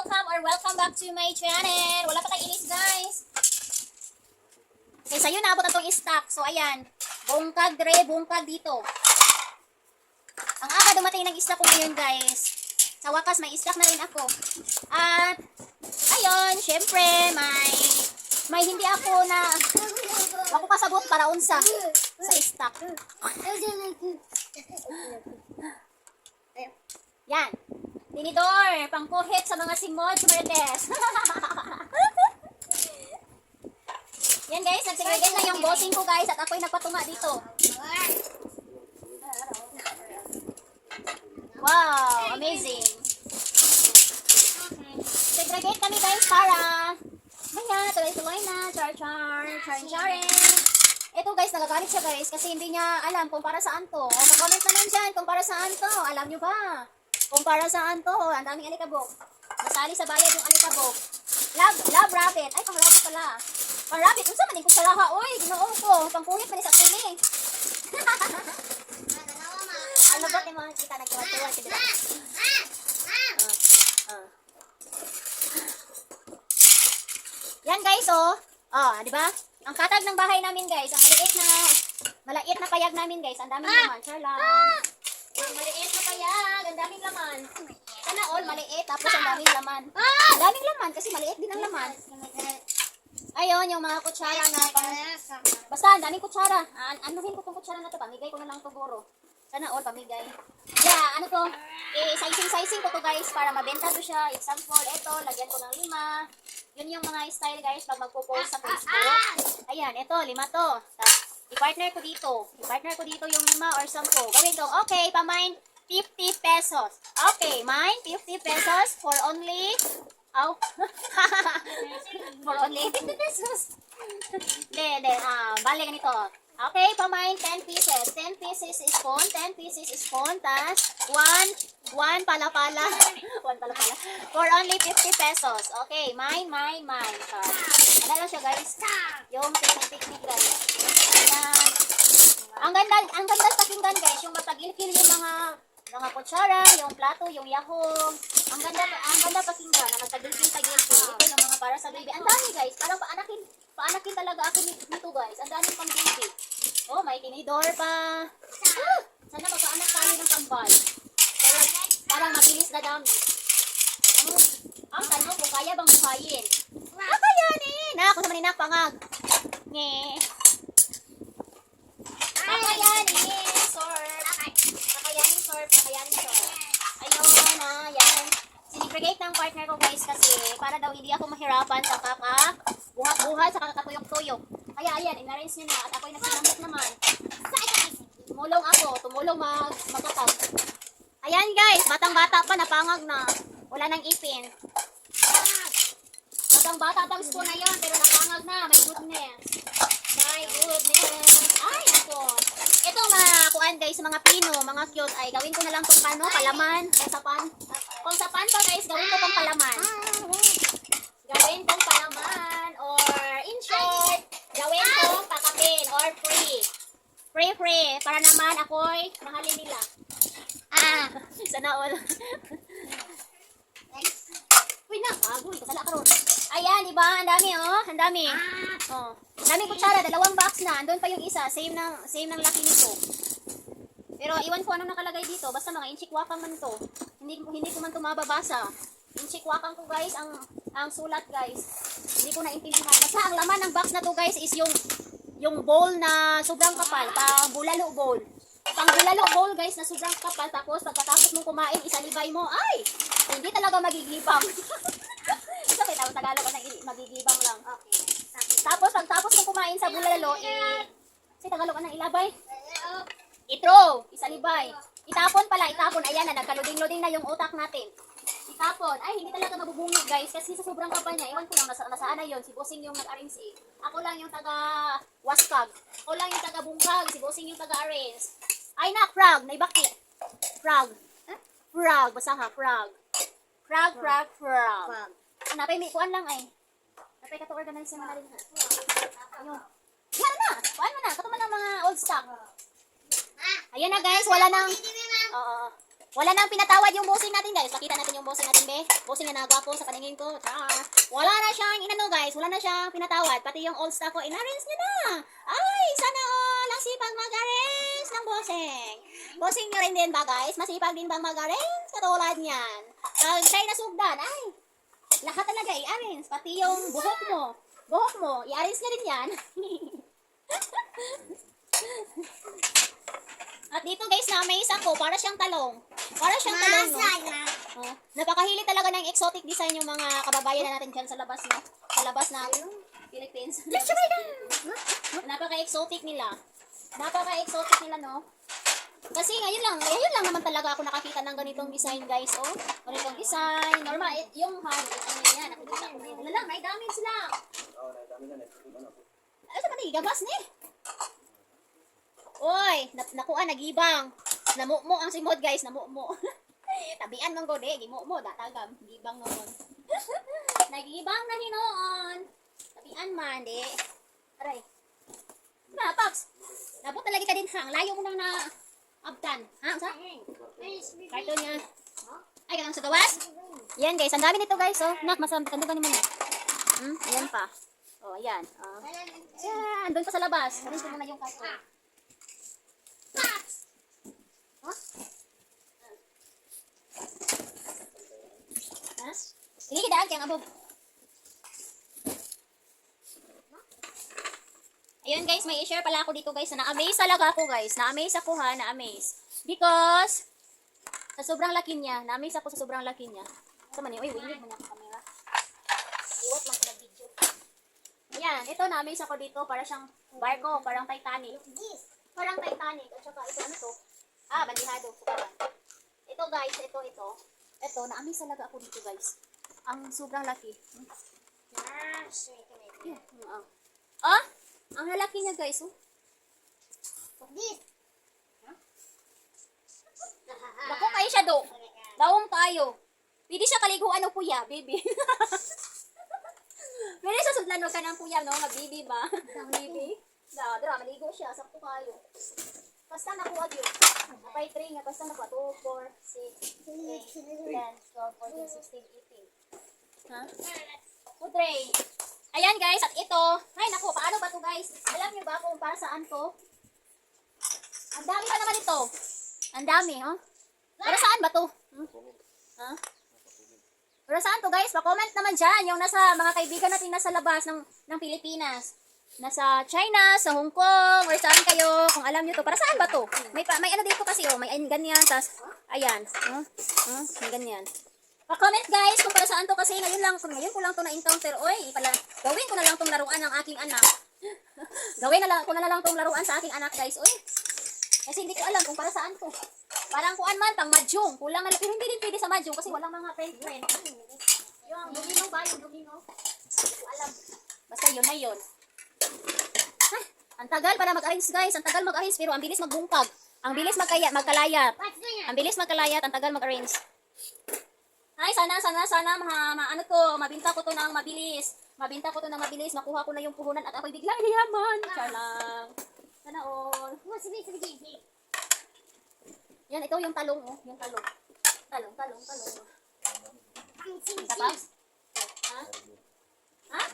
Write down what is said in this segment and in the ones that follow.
welcome back to my channel. Wala pa tayong inis, guys. Okay, sa'yo naabot na itong stock. So, ayan. Bungkag dito. Ang aga dumating ng stock ko ngayon, guys. Sa wakas, may stock na rin ako. At, ayun, syempre, may hindi ako na, wako kasabot para unsa sa stock. Yan. Tinidor, pangkuhit sa mga simod sa Marites. Yan guys, nagsegregate na yung bossing ko guys at ako'y nagpatunga dito. Wow, amazing. Segregate kami guys para maya, tuloy-tuloy na. Char. Ito guys, nagagalit siya guys kasi hindi niya alam kung para saan to. O, mag-comment naman dyan kung para saan to. Alam nyo ba? Kung para saan to, ang daming alikabok. Masali sa bayad yung alikabok. Love rabbit. Ay, pang-rabbit pala. Pang-rabbit, unsa man din ko sa laha. Uy, ginoong ko. Pang-kuhit man sa tuli. Ano ba yung mga kita nagtuwa-tuwa siya dito? Yan guys, oh. Oh, di ba? Ang katag ng bahay namin guys, ang maliit na payag namin guys, ang daming laman. Char lang. Ang maliit na payag, ang daming laman. Sana all maliit, tapos ang daming laman. Ang daming laman, kasi maliit din ang laman. Ayun, yung mga kutsara na basta, ang daming kutsara. Anuhin ko itong kutsara na ito, pamigay ko na lang ito guro. Sana all, pamigay. Yeah, ano to? Sizing ko to guys, para mabenta to siya. Example, ito, lagyan ko ng 5. Yun yung mga style guys, pag magpo-post sa Facebook. Ayan, ito, 5 to. Tapos, i-partner ko dito yung 5 or 10. Gawin ko, okay, pamain 50 pesos. Okay, mine 50 pesos for only, for only 50 pesos. Bali ganito. Okay, pamain 10 pieces. 10 pieces is spoon, 10 pieces is spoon, tas 1 pala-pala. 1 pala-pala. For only 50 pesos. Okay, mine. Ano lang siya guys? Yung technique guys. Ayan. Ang ganda pakinggan guys, yung matagilkil yung mga kutsara, yung plato, yung yahong. Ang ganda pakinggan, na matagilkil-tagilkil. Ito yung mga para sa baby. Ang dami guys, parang paanakin talaga ako nito guys. Ang daming pang baby. Oh, may tinidor pa. Sana magpaanak tayo ng tambal. Parang mabilis na dami. Ang tanong kung kaya bang buhayin. Kakayanin! Ako naman inakpangag. Kakayanin, sorb. Kakayanin, sorb. Ayun na, yan. Sinigregate ng partner ko guys kasi para daw hindi ako mahirapan sa buhat-buhat sa kakatuyok-tuyok. Kaya ayan, in-arrange niya na at ako'y nagsinamit naman. Tumulong magkatag. Ayan guys, batang-bata pa, napangag na. Wala nang ipin. Batang-bata pang spoon na yun, pero napangag na. My goodness. Ay, ito. Itong mga kuan guys, mga pino, mga cute, ay gawin ko na lang itong palaman. Kung sa pan pa guys, gawin ko itong palaman. Or in short, gawin kong pakapin or free. Para naman ako'y mahalin nila. Sana all. Uy na, agoy, kasala ka ron. Ayan, diba? Ang dami, oh. Ang dami. Oh. Daming kutsara, 2 box na. Andun pa yung isa, same ng laki nito. Pero iwan ko anong nakalagay dito. Basta mga inchikwakang man to. Hindi ko man to mababasa. Inchikwakang ko guys, ang sulat guys. Hindi ko naintindihan. Basta ang laman ng box na to guys is yung bowl na sobrang kapal. Pang bulalo bowl guys na sobrang kapal. Tapos pagkatapos mong kumain, isalibay mo. Ay! Hindi talaga magigibang. Isa kayo Tagalog ka magigibang lang. Okay. Tapos pagtapos mong kumain sa bulalo, Tagalog ka ng ilabay. I-throw, isalibay. Itapon. Ayan na, nagkaluding-luding na yung utak natin. Itapon. Ay, hindi talaga mabubungig guys kasi sa sobrang kapal niya. Iwan ko lang, nasaan na yun. Si Bossing yung nag-arrange eh. Ako lang yung taga-waskag. Ako lang yung taga-bungkag. Si Bossing yung taga-arrange. Ay na, frog. Naibaki. Frog. Basta ha, frog. Frog. Napay may kuan lang ay. Napay ka to organize yung mga rin ha. Ayun. Yan na. Kuan mo na. Katuman ng mga old stock. Ayan na guys, wala nang Wala nang pinatawad yung bossing natin, guys. Pakita natin yung bossing natin, be. Bossing na nagwapo sa paningin ko. Wala na siyang inano, guys. Wala na siyang pinatawad. Pati yung old stock ko, inarrange niya na. Ay, sana all ang sipag mag-arrange ng bossing. Bossing nyo rin din ba, guys? Masipag din bang mag-arrange? Katulad niyan. Pag siya'y nasugdan, ay, lahat talaga i-arrange. Pati yung buhok mo. Buhok mo, i-arrange niya rin yan. At dito guys, na may isa ko, para siyang talong. Para siyang talong, no? Napakahili talaga ng exotic design yung mga kababayan na natin dyan sa labas, no? Sa labas na Philippines. Napaka-exotic nila. Napaka-exotic nila, no? Kasi ngayon lang naman talaga ako nakakita ng ganitong design, guys, oh. Ganitong design. Normal, yung hard, ano yan, nakikita ko na yun. Wala lang, may damage lang. Ano sa pati, gabas ni? Oy, nakuha, nagibang. Namumo ang simod, guys, namumo. Tabian ng gode, gimumo, datagam, gibang noon. Nagibang na hinoon. Tabian man, di. Aray. Diba, Pops? Nabot talaga ka din, hang. Layo mo nang na abtan. Ha, sa? Cartoon niya. Ay, ganang sa gawas? Yan, guys, ang dami nito, guys, oh. Nak, kandugan naman na. Ayan pa. Oh, ayan. Oh. Ayan, doon pa sa labas. Alis ko muna yung cartoon. Huh? Ha? Sige, daan kaya abog. Ayun guys, may i-share pala ako dito guys. Na-amaze talaga ako guys. Na-amaze ako ha, na-amaze. Because, sa sobrang laki niya, na-amaze ako sa sobrang laki niya. Sa man yun, uy, winig mo na ang camera. Iwat man sa video. Ayan, ito na-amaze ako dito. Para siyang barko, parang Titanic. Parang Titanic. At saka ito, ano to? Bandihado. Ito guys, ito. Ito, na-amaze talaga ako dito guys. Ang sobrang laki. Ang lalaki niya guys, oh. Bako kayo siya do. Dawong tayo. Pwede siya kaliguan o puya, baby. Pwede sa sudlan ka ng puya, no? Baby ba? Baby. Dra, maligo siya. Sakto kayo. Basta nakuha yun. Napay 3 nga. Basta nakuha. 2, 4, 6, 8, 10, 12, 14, 15, 16, 18. Ha? Putray. Ayan guys. At ito. Ay naku. Paano ba to guys? Alam niyo ba kung para saan to? Ang dami pa naman ito. Ang dami, oh. Para saan ba to? Ha? Para saan to guys? Pa-comment naman dyan. Yung nasa mga kaibigan natin nasa labas ng Pilipinas. Nasa China, sa Hong Kong, or saan kayo, kung alam nyo to. Para saan ba to? May ano dito kasi, oh, may ganyan, tas, ayan, may ganyan. Pa-comment guys kung para saan to kasi ngayon ko lang to na-encounter. Oy, gawin ko na lang tong laruan ng aking anak. Gawin ko na lang tong laruan sa aking anak guys, oy. Kasi hindi ko alam kung para saan to. Parang kuan man, pang mahjong. Kulang na, pero hindi din pwede sa mahjong kasi walang mga friend. Yung domino ba, yung domino? Hindi ko alam. Basta yun na yun. Ang tagal para mag-arrange guys, ang tagal mag-arrange pero ang bilis magbungkag. Ang bilis magkalayat. Ang bilis magkalayat, ang tagal mag-arrange. Ay, sana ano to, mabinta ko to ng mabilis. Makuha ko na yung puhunan at ako'y biglang yaman. Chalang. Sana all. Yan, ito yung talong, oh. Yung talong. Talong. Tapos? Ha?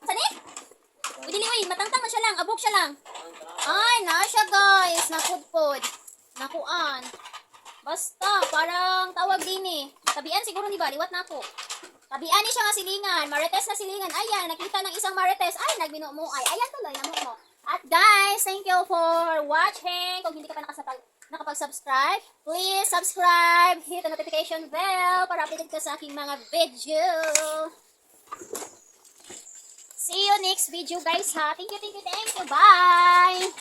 Saan eh? Uy, matangtang na siya lang. Abog siya lang. Ay, na siya guys. Nakudpod. Nakuan. Basta, parang tawag din eh. Tabian siguro, di ba? Liwat na ako. Tabian ni siya nga silingan. Marites na silingan. Ayan, nakita ng isang marites. Ay, nagbino mo. Ayan tuloy, namu mo. At guys, thank you for watching. Kung hindi ka pa nakapag-subscribe, please subscribe. Hit the notification bell para updated ka sa aking mga video. See you next video guys ha. Thank you. Bye!